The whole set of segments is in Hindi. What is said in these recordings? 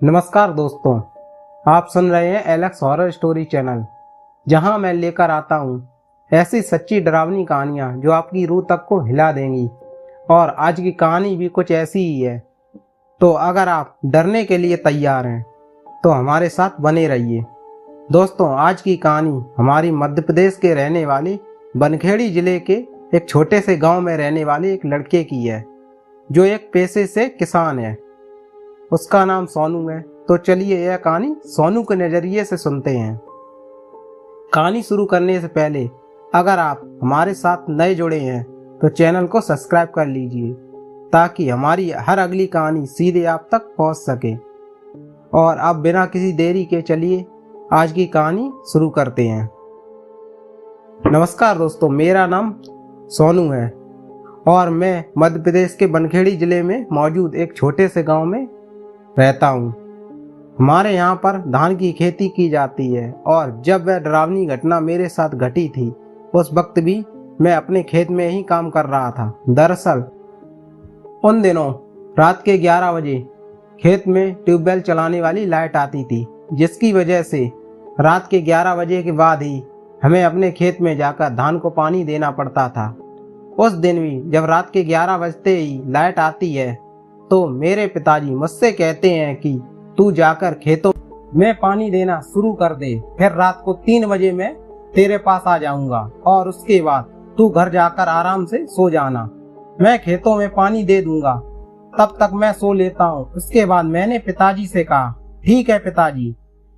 नमस्कार दोस्तों, आप सुन रहे हैं एलेक्स हॉरर स्टोरी चैनल, जहां मैं लेकर आता हूं ऐसी सच्ची डरावनी कहानियां जो आपकी रूह तक को हिला देंगी। और आज की कहानी भी कुछ ऐसी ही है। तो अगर आप डरने के लिए तैयार हैं तो हमारे साथ बने रहिए। दोस्तों, आज की कहानी हमारी मध्य प्रदेश के रहने वाले बनखेड़ी जिले के एक छोटे से गांव में रहने वाले एक लड़के की है, जो एक पेशे से किसान है। उसका नाम सोनू है। तो चलिए यह कहानी सोनू के नज़रिए से सुनते हैं। कहानी शुरू करने से पहले अगर आप हमारे साथ नए जुड़े हैं तो चैनल को सब्सक्राइब कर लीजिए, ताकि हमारी हर अगली कहानी सीधे आप तक पहुंच सके। और अब बिना किसी देरी के चलिए आज की कहानी शुरू करते हैं। नमस्कार दोस्तों, मेरा नाम सोनू है और मैं मध्य प्रदेश के बनखेड़ी जिले में मौजूद एक छोटे से गांव में रहता हूँ। हमारे यहाँ पर धान की खेती की जाती है, और जब वह डरावनी घटना मेरे साथ घटी थी उस वक्त भी मैं अपने खेत में ही काम कर रहा था। दरअसल उन दिनों रात के 11 बजे खेत में ट्यूबवेल चलाने वाली लाइट आती थी, जिसकी वजह से रात के 11 बजे के बाद ही हमें अपने खेत में जाकर धान को पानी देना पड़ता था। उस दिन भी जब रात के 11 बजते ही लाइट आती है तो मेरे पिताजी मुझसे कहते हैं कि तू जाकर खेतों में पानी देना शुरू कर दे, फिर रात को 3 बजे मैं तेरे पास आ जाऊंगा और उसके बाद तू घर जाकर आराम से सो जाना। मैं खेतों में पानी दे दूंगा, तब तक मैं सो लेता हूँ। उसके बाद मैंने पिताजी से कहा, ठीक है पिताजी,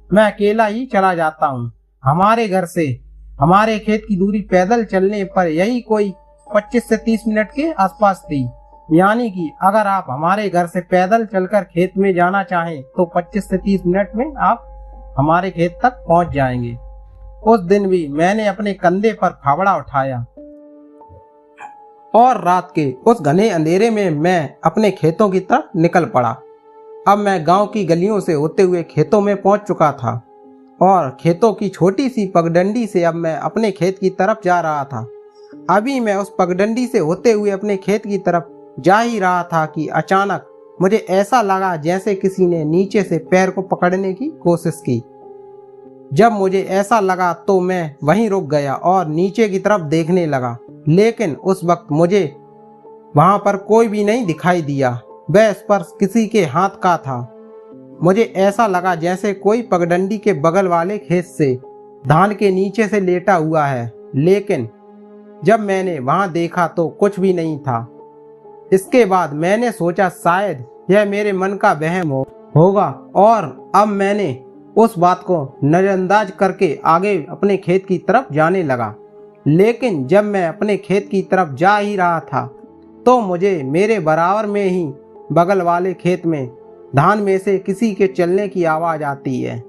मैं अकेला ही चला जाता हूँ। हमारे घर से हमारे खेत की दूरी पैदल चलने पर यही कोई 25 से 30 मिनट के आसपास थी। यानी कि अगर आप हमारे घर से पैदल चलकर खेत में जाना चाहें तो 25 से 30 मिनट में आप हमारे खेत तक पहुंच जाएंगे। उस दिन भी मैंने अपने कंधे पर फावड़ा उठाया और रात के उस घने अंधेरे में मैं अपने खेतों की तरफ निकल पड़ा। अब मैं गांव की गलियों से होते हुए खेतों में पहुंच चुका था और खेतों की छोटी सी पगडंडी से अब मैं अपने खेत की तरफ जा रहा था। अभी मैं उस पगडंडी से होते हुए अपने खेत की तरफ जा ही रहा था कि अचानक मुझे ऐसा लगा जैसे किसी ने नीचे से पैर को पकड़ने की कोशिश की। जब मुझे ऐसा लगा तो मैं वहीं रुक गया और नीचे की तरफ देखने लगा, लेकिन उस वक्त मुझे वहां पर कोई भी नहीं दिखाई दिया। वह स्पर्श किसी के हाथ का था। मुझे ऐसा लगा जैसे कोई पगडंडी के बगल वाले खेत से धान के नीचे से लेटा हुआ है, लेकिन जब मैंने वहां देखा तो कुछ भी नहीं था। इसके बाद मैंने सोचा शायद यह मेरे मन का वहम होगा, और अब मैंने उस बात को नजरअंदाज करके आगे अपने खेत की तरफ जाने लगा। लेकिन जब मैं अपने खेत की तरफ जा ही रहा था तो मुझे मेरे बराबर में ही बगल वाले खेत में धान में से किसी के चलने की आवाज़ आती है।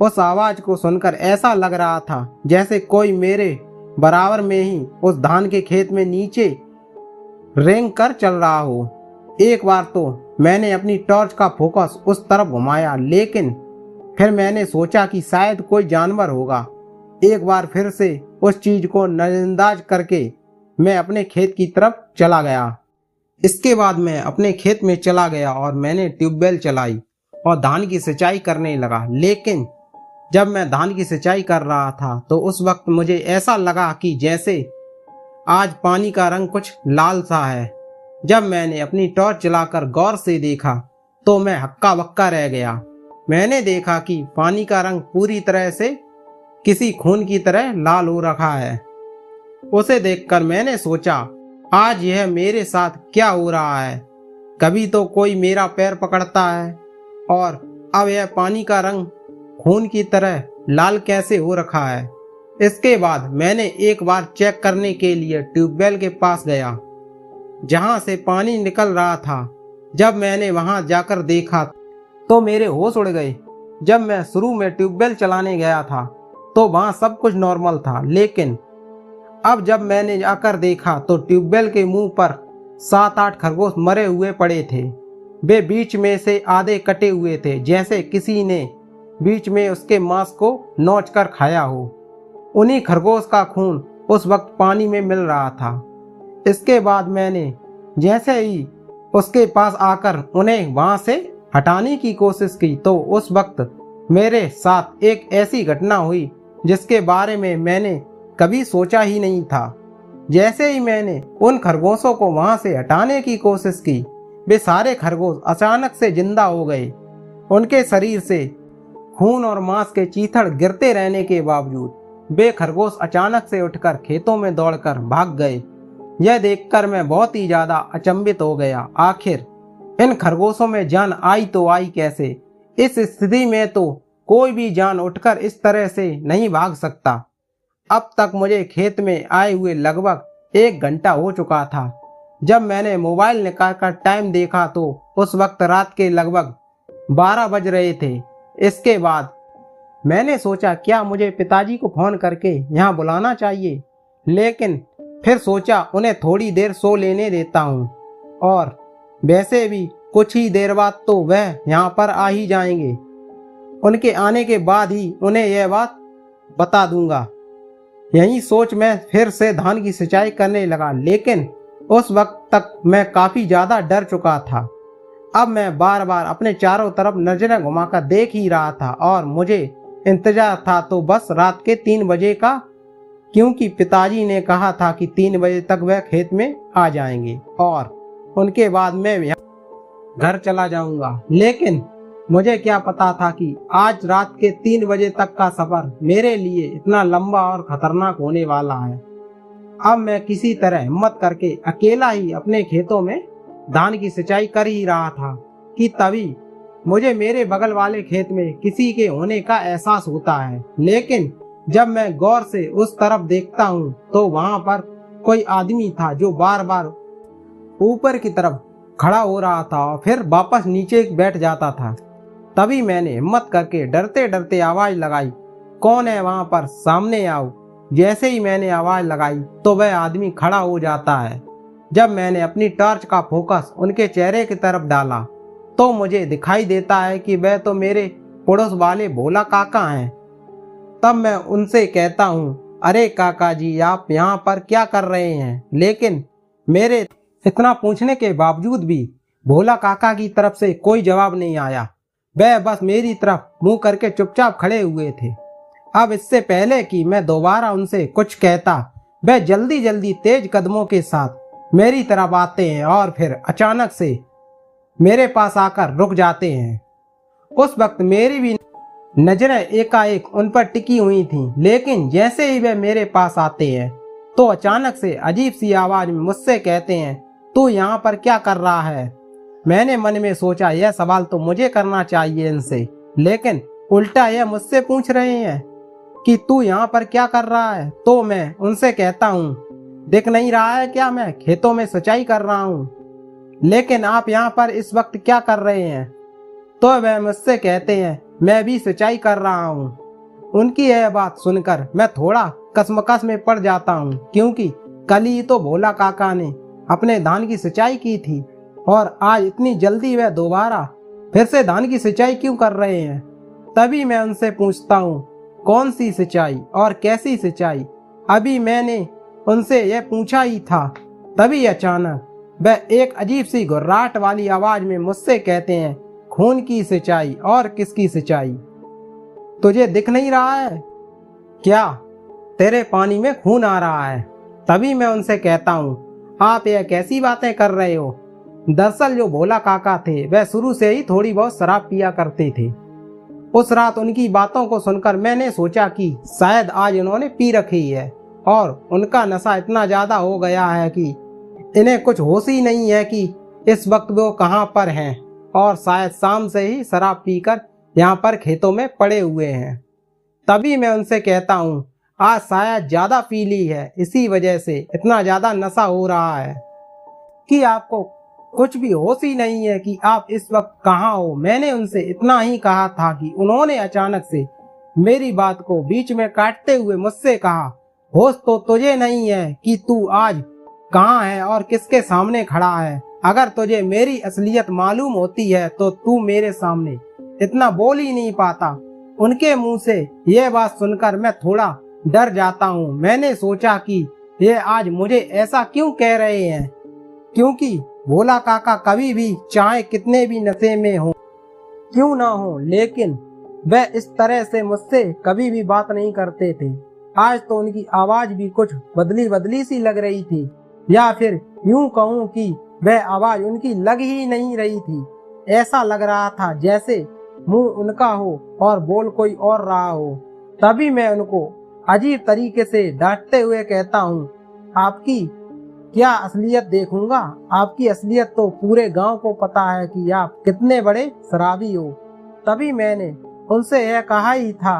उस आवाज़ को सुनकर ऐसा लग रहा था जैसे कोई मेरे बराबर में ही उस धान के खेत में नीचे रेंग कर चल रहा हो। एक बार तो मैंने अपनी टॉर्च का फोकस उस तरफ घुमाया, लेकिन फिर मैंने सोचा कि शायद कोई जानवर होगा। एक बार फिर से उस चीज को नजरअंदाज करके मैं अपने खेत की तरफ चला गया। इसके बाद मैं अपने खेत में चला गया और मैंने ट्यूबवेल चलाई और धान की सिंचाई करने लगा। लेकिन जब मैं धान की सिंचाई कर रहा था तो उस वक्त मुझे ऐसा लगा कि जैसे आज पानी का रंग कुछ लाल सा है। जब मैंने अपनी टॉर्च चलाकर गौर से देखा तो मैं हक्का बक्का रह गया। मैंने देखा कि पानी का रंग पूरी तरह से किसी खून की तरह लाल हो रखा है। उसे देखकर मैंने सोचा, आज यह मेरे साथ क्या हो रहा है। कभी तो कोई मेरा पैर पकड़ता है और अब यह पानी का रंग खून की तरह लाल कैसे हो रखा है। इसके बाद मैंने एक बार चेक करने के लिए ट्यूबवेल के पास गया जहां से पानी निकल रहा था। जब मैंने वहां जाकर देखा तो मेरे होश उड़ गए। जब मैं शुरू में ट्यूबवेल चलाने गया था तो वहां सब कुछ नॉर्मल था, लेकिन अब जब मैंने जाकर देखा तो ट्यूबवेल के मुंह पर 7-8 खरगोश मरे हुए पड़े थे। वे बीच में से आधे कटे हुए थे, जैसे किसी ने बीच में उसके मांस को नोच कर खाया हो। उन्हीं खरगोश का खून उस वक्त पानी में मिल रहा था। इसके बाद मैंने जैसे ही उसके पास आकर उन्हें वहां से हटाने की कोशिश की तो उस वक्त मेरे साथ एक ऐसी घटना हुई जिसके बारे में मैंने कभी सोचा ही नहीं था। जैसे ही मैंने उन खरगोशों को वहां से हटाने की कोशिश की, वे सारे खरगोश अचानक से जिंदा हो गए। उनके शरीर से खून और मांस के चीथड़ गिरते रहने के बावजूद वे खरगोश अचानक से उठकर खेतों में दौड़कर भाग गए। यह देखकर मैं बहुत ही ज्यादा अचंभित हो गया। आखिर इन खरगोशों में जान आई तो आई कैसे? इस स्थिति में तो कोई भी जान उठकर इस तरह से नहीं भाग सकता। अब तक मुझे खेत में आए हुए लगभग 1 घंटा हो चुका था। जब मैंने मोबाइल निकालकर टाइम देखा तो उस वक्त रात के लगभग 12 बज रहे थे। इसके बाद मैंने सोचा क्या मुझे पिताजी को फोन करके यहाँ बुलाना चाहिए, लेकिन फिर सोचा उन्हें थोड़ी देर सो लेने देता हूँ और वैसे भी कुछ ही देर बाद तो वह यहाँ पर आ ही जाएंगे। उनके आने के बाद ही उन्हें यह बात बता दूंगा। यही सोच मैं फिर से धान की सिंचाई करने लगा, लेकिन उस वक्त तक मैं काफी ज्यादा डर चुका था। अब मैं बार बार अपने चारों तरफ नजरें घुमाकर देख ही रहा था और मुझे इंतजार था तो बस रात के 3 बजे का, क्योंकि पिताजी ने कहा था कि 3 बजे तक वह खेत में आ जाएंगे और उनके बाद मैं घर चला जाऊंगा। लेकिन मुझे क्या पता था कि आज रात के 3 बजे तक का सफर मेरे लिए इतना लंबा और खतरनाक होने वाला है। अब मैं किसी तरह हिम्मत करके अकेला ही अपने खेतों में धान की सिंचाई कर ही रहा था कि तभी मुझे मेरे बगल वाले खेत में किसी के होने का एहसास होता है। लेकिन जब मैं गौर से उस तरफ देखता हूँ तो वहां पर कोई आदमी था जो बार बार ऊपर की तरफ खड़ा हो रहा था और फिर वापस नीचे बैठ जाता था। तभी मैंने हिम्मत करके डरते डरते आवाज लगाई, कौन है वहां पर, सामने आओ। जैसे ही मैंने आवाज लगाई तो वह आदमी खड़ा हो जाता है। जब मैंने अपनी टॉर्च का फोकस उनके चेहरे की तरफ डाला तो मुझे दिखाई देता है कि वह तो मेरे पड़ोस वाले भोला काका हैं। तब मैं उनसे कहता हूँ, अरे काका जी, आप यहाँ पर क्या कर रहे हैं? लेकिन मेरे इतना पूछने के बावजूद भी भोला काका की तरफ से कोई जवाब नहीं आया। वह बस मेरी तरफ मुंह करके चुपचाप खड़े हुए थे। अब इससे पहले कि मैं दोबारा उनसे कुछ कहता, वह जल्दी जल्दी तेज कदमों के साथ मेरी तरफ आते हैं और फिर अचानक से मेरे पास आकर रुक जाते हैं। उस वक्त मेरी भी नजरें एकाएक उन पर टिकी हुई थीं, लेकिन जैसे ही वे मेरे पास आते हैं तो अचानक से अजीब सी आवाज में मुझसे कहते हैं, तू यहाँ पर क्या कर रहा है? मैंने मन में सोचा यह सवाल तो मुझे करना चाहिए इनसे, लेकिन उल्टा यह मुझसे पूछ रहे हैं कि तू यहाँ पर क्या कर रहा है। तो मैं उनसे कहता हूँ, दिख नहीं रहा है क्या मैं खेतों में सिंचाई कर रहा हूँ? लेकिन आप यहाँ पर इस वक्त क्या कर रहे हैं? तो वह मुझसे कहते हैं, मैं भी सिंचाई कर रहा हूँ। उनकी यह बात सुनकर मैं थोड़ा कसमकस में पड़ जाता हूँ, क्योंकि कल ही तो भोला काका ने अपने धान की सिंचाई की थी और आज इतनी जल्दी वह दोबारा फिर से धान की सिंचाई क्यों कर रहे हैं। तभी मैं उनसे पूछता हूँ, कौन सी सिंचाई और कैसी सिंचाई? अभी मैंने उनसे यह पूछा ही था। तभी अचानक वह एक अजीब सी घुर्राहट वाली आवाज में मुझसे कहते हैं, खून की सिंचाई? और किसकी सिंचाई? तुझे दिख नहीं रहा है क्या तेरे पानी में खून आ रहा है? तभी मैं उनसे कहता हूँ, आप यह कैसी बातें कर रहे हो? दरअसल जो भोला काका थे वह शुरू से ही थोड़ी बहुत शराब पिया करते थे। उस रात उनकी बातों को सुनकर मैंने सोचा कि शायद आज उन्होंने पी रखी है और उनका नशा इतना ज्यादा हो गया है कि इन्हें कुछ होश ही नहीं है कि इस वक्त वो कहाँ पर हैं, और शायद शाम से ही शराब पीकर यहाँ पर खेतों में पड़े हुए हैं। तभी मैं उनसे कहता हूँ, आज शायद ज्यादा पी ली है, इसी वजह से इतना ज्यादा नशा हो रहा है कि आपको कुछ भी होश ही नहीं है कि आप इस वक्त कहाँ हो। मैंने उनसे इतना ही कहा था कि उन्होंने अचानक से मेरी बात को बीच में काटते हुए मुझसे कहा, होश तो तुझे नहीं है कि तू आज कहाँ है और किसके सामने खड़ा है। अगर तुझे मेरी असलियत मालूम होती है तो तू मेरे सामने इतना बोल ही नहीं पाता। उनके मुंह से यह बात सुनकर मैं थोड़ा डर जाता हूँ। मैंने सोचा कि ये आज मुझे ऐसा क्यों कह रहे हैं, क्योंकि भोला काका कभी भी चाहे कितने भी नशे में हो क्यों ना हो, लेकिन वह इस तरह से मुझसे कभी भी बात नहीं करते थे। आज तो उनकी आवाज भी कुछ बदली बदली सी लग रही थी, या फिर यूं कहूं कि वह आवाज उनकी लग ही नहीं रही थी। ऐसा लग रहा था जैसे मुंह उनका हो और बोल कोई और रहा हो। तभी मैं उनको अजीब तरीके से डांटते हुए कहता हूँ, आपकी क्या असलियत देखूंगा? आपकी असलियत तो पूरे गांव को पता है कि आप कितने बड़े शराबी हो। तभी मैंने उनसे यह कहा ही था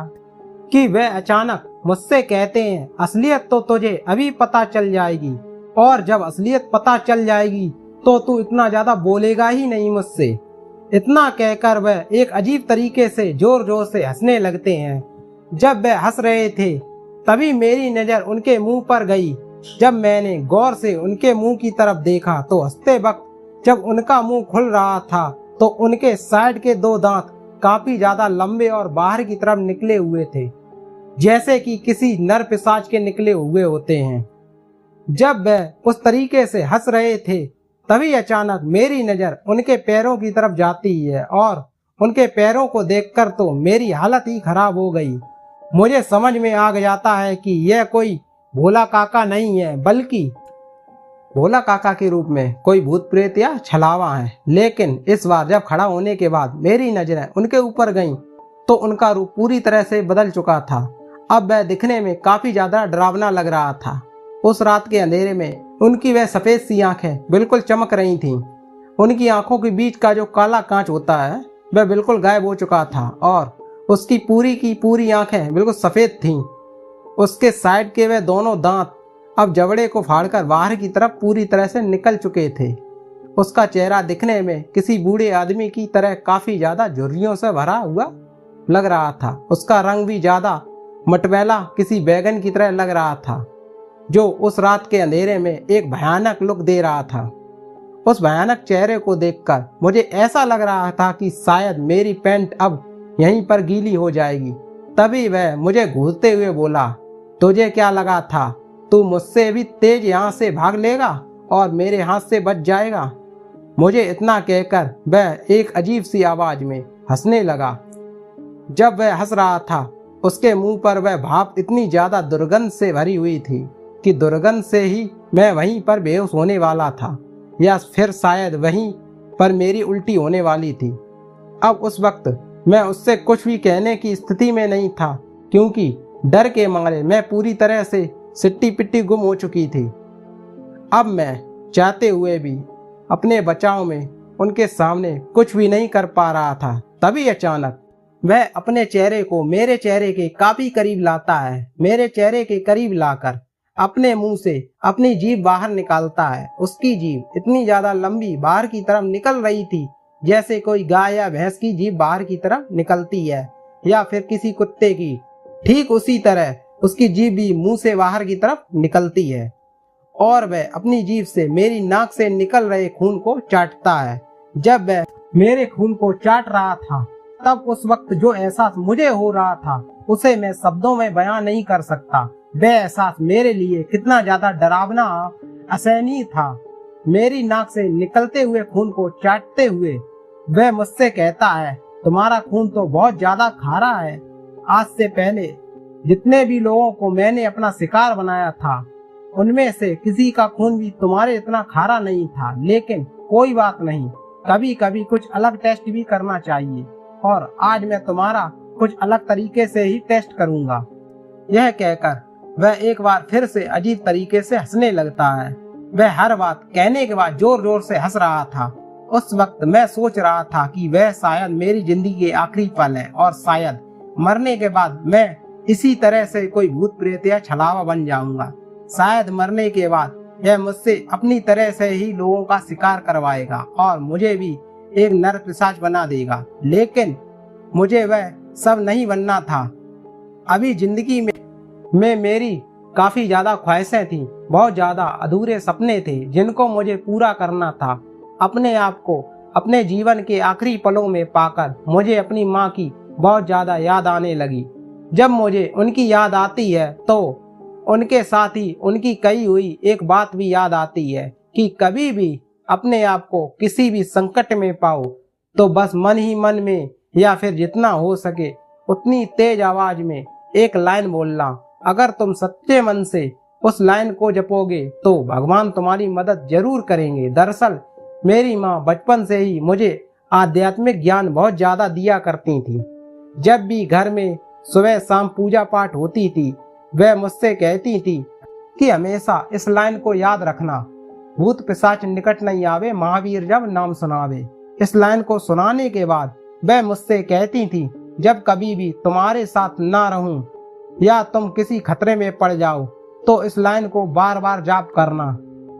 कि वह अचानक मुझसे कहते हैं, असलियत तो तुझे अभी पता चल जाएगी, और जब असलियत पता चल जाएगी तो तू इतना ज्यादा बोलेगा ही नहीं मुझसे। इतना कहकर वह एक अजीब तरीके से जोर जोर से हंसने लगते हैं। जब वह हंस रहे थे तभी मेरी नजर उनके मुंह पर गई। जब मैंने गौर से उनके मुंह की तरफ देखा तो हंसते वक्त जब उनका मुंह खुल रहा था तो उनके साइड के दो दांत काफी ज्यादा लंबे और बाहर की तरफ निकले हुए थे, जैसे कि किसी नर पिशाच के निकले हुए होते हैं। जब वह उस तरीके से हंस रहे थे तभी अचानक मेरी नजर उनके पैरों की तरफ जाती है, और उनके पैरों को देखकर तो मेरी हालत ही खराब हो गई। मुझे समझ में आ जाता है कि यह कोई भोला काका नहीं है, बल्कि भोला काका के रूप में कोई भूत प्रेत या छलावा है। लेकिन इस बार जब खड़ा होने के बाद मेरी नजरें उनके ऊपर गईं तो उनका रूप पूरी तरह से बदल चुका था। अब वह दिखने में काफी ज्यादा डरावना लग रहा था। उस रात के अंधेरे में उनकी वह सफेद सी आंखें बिल्कुल चमक रही थीं। उनकी आंखों के बीच का जो काला कांच होता है वह बिल्कुल गायब हो चुका था, और उसकी पूरी की पूरी आंखें बिल्कुल सफेद थीं। उसके साइड के वह दोनों दांत अब जबड़े को फाड़कर बाहर की तरफ पूरी तरह से निकल चुके थे। उसका चेहरा दिखने में किसी बूढ़े आदमी की तरह काफी ज्यादा झुर्रियों से भरा हुआ लग रहा था। उसका रंग भी ज्यादा मटमैला किसी बैगन की तरह लग रहा था, जो उस रात के अंधेरे में एक भयानक लुक दे रहा था। उस भयानक चेहरे को देखकर मुझे ऐसा लग रहा था कि शायद मेरी पैंट अब यहीं पर गीली हो जाएगी। तभी वह मुझे घूरते हुए बोला, तुझे क्या लगा था तू मुझसे भी तेज यहाँ से भाग लेगा और मेरे हाथ से बच जाएगा? मुझे इतना कहकर वह एक अजीब सी आवाज में हंसने लगा। जब वह हंस रहा था उसके मुंह पर वह भाप इतनी ज्यादा दुर्गंध से भरी हुई थी कि दुर्गंध से ही मैं वहीं पर बेहोश होने वाला था, या फिर शायद वहीं पर मेरी उल्टी होने वाली थी। अब उस वक्त मैं उससे कुछ भी कहने की स्थिति में नहीं था, क्योंकि डर के मारे मैं पूरी तरह से सिट्टी पिट्टी गुम हो चुकी थी। अब मैं चाहते हुए भी अपने बचाव में उनके सामने कुछ भी नहीं कर पा रहा था। तभी अचानक वह अपने चेहरे को मेरे चेहरे के काफी करीब लाता है। मेरे चेहरे के करीब लाकर अपने मुंह से अपनी जीभ बाहर निकालता है। उसकी जीभ इतनी ज्यादा लंबी बाहर की तरफ निकल रही थी, जैसे कोई गाय या भैंस की जीभ बाहर की तरफ निकलती है, या फिर किसी कुत्ते की। ठीक उसी तरह उसकी जीभ भी मुंह से बाहर की तरफ निकलती है, और वह अपनी जीभ से मेरी नाक से निकल रहे खून को चाटता है। जब वह मेरे खून को चाट रहा था तब उस वक्त जो एहसास मुझे हो रहा था उसे मैं शब्दों में बयां नहीं कर सकता। वह एहसास मेरे लिए कितना ज्यादा डरावना असहनीय था। मेरी नाक से निकलते हुए खून को चाटते हुए वह मुझसे कहता है, तुम्हारा खून तो बहुत ज्यादा खारा है। आज से पहले जितने भी लोगों को मैंने अपना शिकार बनाया था उनमें से किसी का खून भी तुम्हारे इतना खारा नहीं था। लेकिन कोई बात नहीं, कभी कभी कुछ अलग टेस्ट भी करना चाहिए, और आज मैं तुम्हारा कुछ अलग तरीके से ही टेस्ट करूंगा। यह कहकर वह एक बार फिर से अजीब तरीके से हंसने लगता है। वह हर बात कहने के बाद जोर जोर से हंस रहा था। उस वक्त मैं सोच रहा था कि वह शायद मेरी जिंदगी के आखिरी पल है, और शायद मरने के बाद मैं इसी तरह से कोई भूत प्रेत या छलावा बन जाऊंगा। शायद मरने के बाद यह मुझसे अपनी तरह से ही लोगों का शिकार करवाएगा और मुझे भी एक नर पिशाच बना देगा। लेकिन मुझे वह सब नहीं बनना था। अभी जिंदगी में मेरी काफी ज्यादा ख्वाहिशें थीं, बहुत ज्यादा अधूरे सपने थे जिनको मुझे पूरा करना था। अपने आप को अपने जीवन के आखिरी पलों में पाकर मुझे अपनी माँ की बहुत ज्यादा याद आने लगी। जब मुझे उनकी याद आती है तो उनके साथ ही उनकी कही हुई एक बात भी याद आती है कि कभी भी अपने आप को किसी भी संकट में पाओ तो बस मन ही मन में या फिर जितना हो सके उतनी तेज आवाज में एक लाइन बोलना। अगर तुम सच्चे मन से उस लाइन को जपोगे तो भगवान तुम्हारी मदद जरूर करेंगे। दरअसल मेरी माँ बचपन से ही मुझे आध्यात्मिक ज्ञान बहुत ज्यादा दिया करती थी। जब भी घर में सुबह शाम पूजा पाठ होती थी, वह मुझसे कहती थी कि हमेशा इस लाइन को याद रखना, भूत पिशाच निकट नहीं आवे, महावीर जब नाम सुनावे। इस लाइन को सुनाने के बाद वह मुझसे कहती थी, जब कभी भी तुम्हारे साथ ना रहूं या तुम किसी खतरे में पड़ जाओ तो इस लाइन को बार बार जाप करना।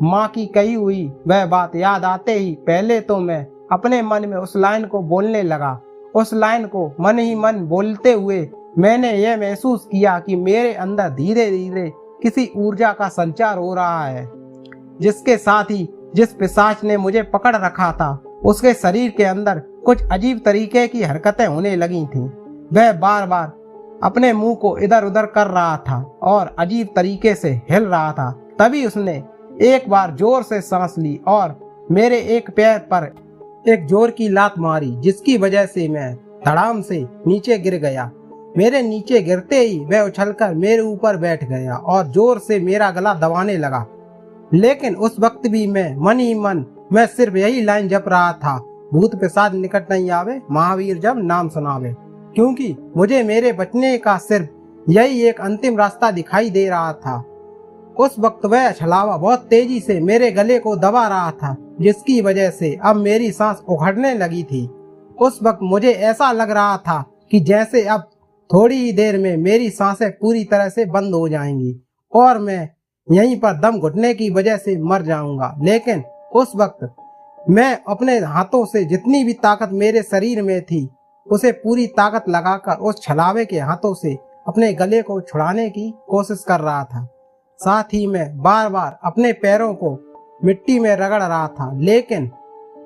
माँ की कही हुई वह बात याद आते ही पहले तो मैं अपने मन में उस लाइन को बोलने लगा। उस लाइन को मन ही मन बोलते हुए मैंने यह महसूस किया कि मेरे अंदर धीरे धीरे किसी ऊर्जा का संचार हो रहा है, जिसके साथ ही जिस पिशाच ने मुझे पकड़ रखा था उसके शरीर के अंदर कुछ अजीब तरीके की हरकतें होने लगी थीं। वह बार बार अपने मुंह को इधर उधर कर रहा था और अजीब तरीके से हिल रहा था। तभी उसने एक बार जोर से सांस ली और मेरे एक पैर पर एक जोर की लात मारी, जिसकी वजह से मैं धड़ाम से नीचे गिर गया। मेरे नीचे गिरते ही वह उछलकर मेरे ऊपर बैठ गया और जोर से मेरा गला दबाने लगा। लेकिन उस वक्त भी मैं मन ही मन मैं सिर्फ यही लाइन जप रहा था, भूत पिशाच निकट नहीं आवे, महावीर जब नाम सुनावे, क्योंकि मुझे मेरे बचने का सिर्फ यही एक अंतिम रास्ता दिखाई दे रहा था। उस वक्त वह छलावा बहुत तेजी से मेरे गले को दबा रहा था, जिसकी वजह से अब मेरी सांस उखड़ने लगी थी। उस वक्त मुझे ऐसा लग रहा था कि जैसे अब थोड़ी ही देर में मेरी सांसें पूरी तरह से बंद हो जाएंगी और मैं यहीं पर दम घुटने की वजह से मर जाऊंगा। लेकिन उस वक्त मैं अपने हाथों से जितनी भी ताकत मेरे शरीर में थी उसे पूरी ताकत लगाकर उस छलावे के हाथों से अपने गले को छुड़ाने की कोशिश कर रहा था। साथ ही मैं बार बार अपने पैरों को मिट्टी में रगड़ रहा था, लेकिन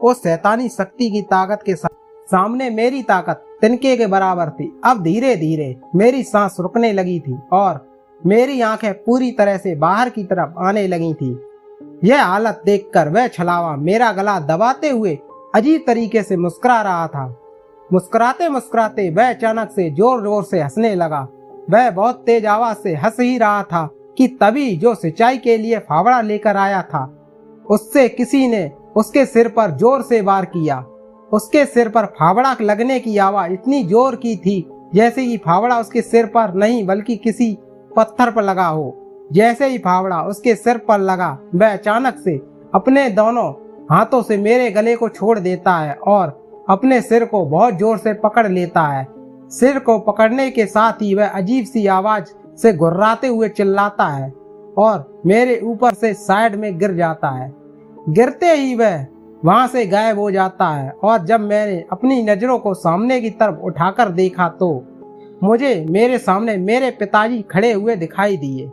उस शैतानी शक्ति की ताकत के सामने मेरी ताकत तिनके के बराबर थी। अब धीरे धीरे मेरी सांस रुकने लगी थी और मेरी आंखें पूरी तरह से बाहर की तरफ आने लगी थी। यह हालत देखकर वह छलावा मेरा गला दबाते हुए अजीब तरीके से मुस्कुरा रहा था। मुस्कुराते मुस्कुराते वह अचानक से जोर जोर से हंसने लगा। वह बहुत तेज आवाज से हंस ही रहा था कि तभी जो सिंचाई के लिए फावड़ा लेकर आया था उससे किसी ने उसके सिर पर जोर से वार किया। उसके सिर पर फावड़ा लगने की आवाज इतनी जोर की थी जैसे कि फावड़ा उसके सिर पर नहीं बल्कि किसी पत्थर पर लगा हो। जैसे ही फावड़ा उसके सिर पर लगा, वह अचानक से अपने दोनों हाथों से मेरे गले को छोड़ देता है और अपने सिर को बहुत जोर से पकड़ लेता है। सिर को पकड़ने के साथ ही वह अजीब सी आवाज से गुर्राते हुए चिल्लाता है और मेरे ऊपर से साइड में गिर जाता है। गिरते ही वह वहां से गायब हो जाता है और जब मैंने अपनी नजरों को सामने की तरफ उठाकर देखा तो मुझे मेरे सामने मेरे पिताजी खड़े हुए दिखाई दिए।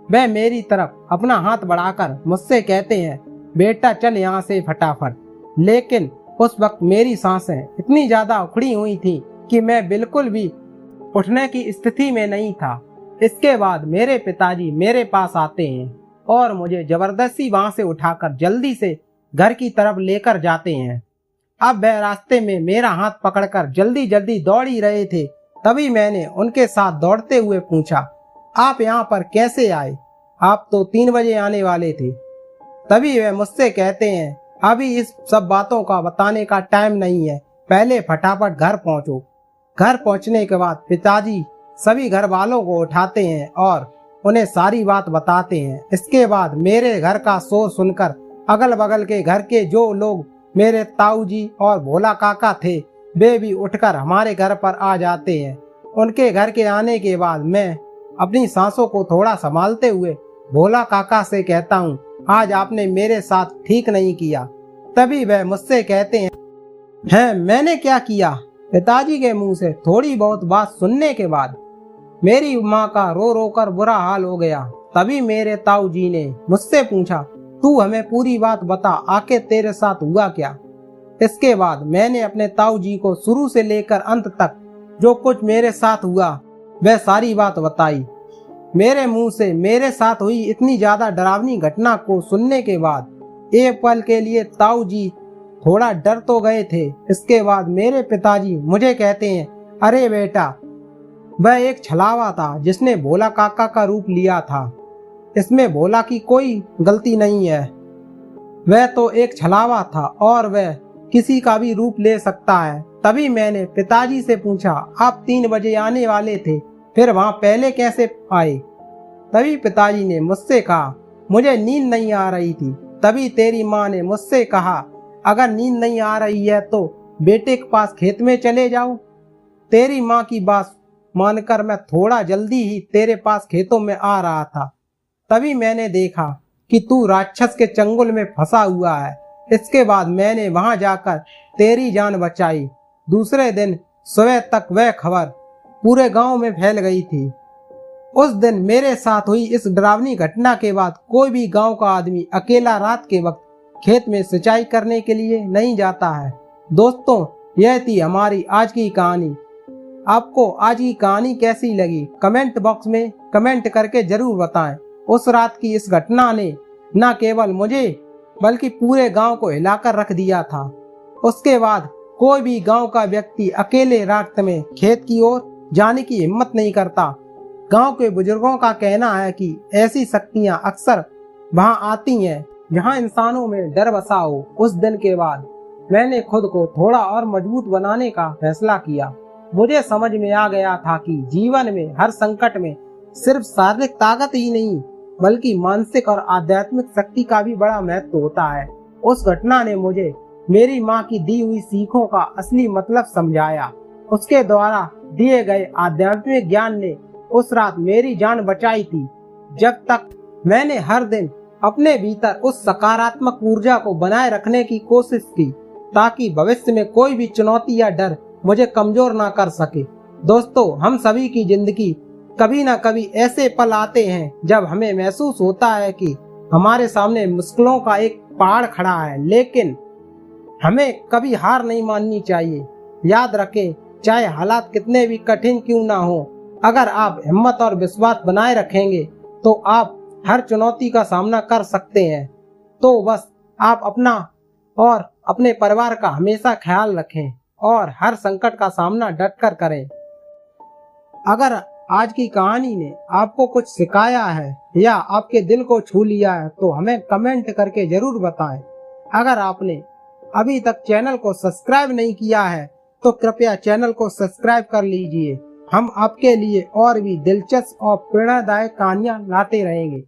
वह मेरी तरफ अपना हाथ बढ़ाकर मुझसे कहते हैं, बेटा चल यहाँ से फटाफट। लेकिन उस वक्त मेरी सांसें इतनी ज्यादा उखड़ी हुई थी कि मैं बिल्कुल भी उठने की स्थिति में नहीं था। इसके बाद मेरे पिताजी मेरे पास आते हैं और मुझे जबरदस्ती वहां से उठाकर जल्दी से घर की तरफ लेकर जाते हैं। अब वह रास्ते में मेरा हाथ पकड़कर जल्दी जल्दी दौड़ ही रहे थे। तभी मैंने उनके साथ दौड़ते हुए पूछा, आप यहाँ पर कैसे आए? आप तो 3 बजे आने वाले थे। तभी वे मुझसे कहते हैं, अभी इस सब बातों का बताने का टाइम नहीं है, पहले फटाफट घर पहुँचो। घर पहुँचने के बाद पिताजी सभी घर वालों को उठाते हैं और उन्हें सारी बात बताते हैं। इसके बाद मेरे घर का शोर सुनकर अगल बगल के घर के जो लोग मेरे ताऊ जी और भोला काका थे वे भी उठकर हमारे घर पर आ जाते हैं। उनके घर के आने के बाद मैं अपनी सांसों को थोड़ा संभालते हुए भोला काका से कहता हूँ, आज आपने मेरे साथ ठीक नहीं किया। तभी वह मुझसे कहते हैं, मैंने क्या किया? पिताजी के मुंह से थोड़ी बहुत बात सुनने के बाद मेरी माँ का रो रो कर बुरा हाल हो गया। तभी मेरे ताऊ जी ने मुझसे पूछा, तू हमें पूरी बात बता, आके तेरे साथ हुआ क्या? इसके बाद मैंने अपने ताऊ जी को शुरू से लेकर अंत तक जो कुछ मेरे साथ हुआ वह सारी बात बताई। मेरे मुंह से मेरे साथ हुई इतनी ज्यादा डरावनी घटना को सुनने के बाद एक पल के लिए ताऊ जी थोड़ा डर तो गए थे। इसके बाद मेरे पिताजी मुझे कहते हैं, अरे बेटा, वह एक छलावा था जिसने भोला काका का रूप लिया था। इसमें भोला की कोई गलती नहीं है। वह तो एक छलावा था और वह किसी का भी रूप ले सकता है। तभी मैंने पिताजी से पूछा, आप 3 बजे आने वाले थे, फिर वहां पहले कैसे आए? तभी पिताजी ने मुझसे कहा, मुझे नींद नहीं आ रही थी। तभी तेरी माँ ने मुझसे कहा, अगर नींद नहीं आ रही है तो बेटे के पास खेत में चले जाओ। तेरी माँ की बात मानकर मैं थोड़ा जल्दी ही तेरे पास खेतों में आ रहा था। तभी मैंने देखा कि तू राक्षस के चंगुल में फंसा हुआ है। इसके बाद मैंने वहां जाकर तेरी जान बचाई। दूसरे दिन सुबह तक वह खबर पूरे गांव में फैल गई थी। उस दिन मेरे साथ हुई इस डरावनी घटना के बाद कोई भी गांव का आदमी अकेला रात के वक्त खेत में सिंचाई करने के लिए नहीं जाता है। दोस्तों, यह थी हमारी आज की कहानी। आपको आज की कहानी कैसी लगी कमेंट बॉक्स में कमेंट करके जरूर बताएं। उस रात की इस घटना ने न केवल मुझे बल्कि पूरे गांव को हिलाकर रख दिया था। उसके बाद कोई भी गांव का व्यक्ति अकेले रात में खेत की ओर जाने की हिम्मत नहीं करता। गांव के बुजुर्गों का कहना है कि ऐसी शक्तियां अक्सर वहां आती हैं जहां इंसानों में डर बसा हो। उस दिन के बाद मैंने खुद को थोड़ा और मजबूत बनाने का फैसला किया। मुझे समझ में आ गया था कि जीवन में हर संकट में सिर्फ शारीरिक ताकत ही नहीं बल्कि मानसिक और आध्यात्मिक शक्ति का भी बड़ा महत्व होता है। उस घटना ने मुझे मेरी माँ की दी हुई सीखों का असली मतलब समझाया। उसके द्वारा दिए गए आध्यात्मिक ज्ञान ने उस रात मेरी जान बचाई थी। जब तक मैंने हर दिन अपने भीतर उस सकारात्मक ऊर्जा को बनाए रखने की कोशिश की ताकि भविष्य में कोई भी चुनौती या डर मुझे कमजोर ना कर सके। दोस्तों, हम सभी की जिंदगी कभी ना कभी ऐसे पल आते हैं जब हमें महसूस होता है कि हमारे सामने मुश्किलों का एक पहाड़ खड़ा है, लेकिन हमें कभी हार नहीं माननी चाहिए। याद रखें, चाहे हालात कितने भी कठिन क्यों ना हो, अगर आप हिम्मत और विश्वास बनाए रखेंगे तो आप हर चुनौती का सामना कर सकते हैं। तो बस आप अपना और अपने परिवार का हमेशा ख्याल रखें और हर संकट का सामना डटकर करें। अगर आज की कहानी ने आपको कुछ सिखाया है या आपके दिल को छू लिया है तो हमें कमेंट करके जरूर बताएं। अगर आपने अभी तक चैनल को सब्सक्राइब नहीं किया है तो कृपया चैनल को सब्सक्राइब कर लीजिए। हम आपके लिए और भी दिलचस्प और प्रेरणादायक कहानियां लाते रहेंगे।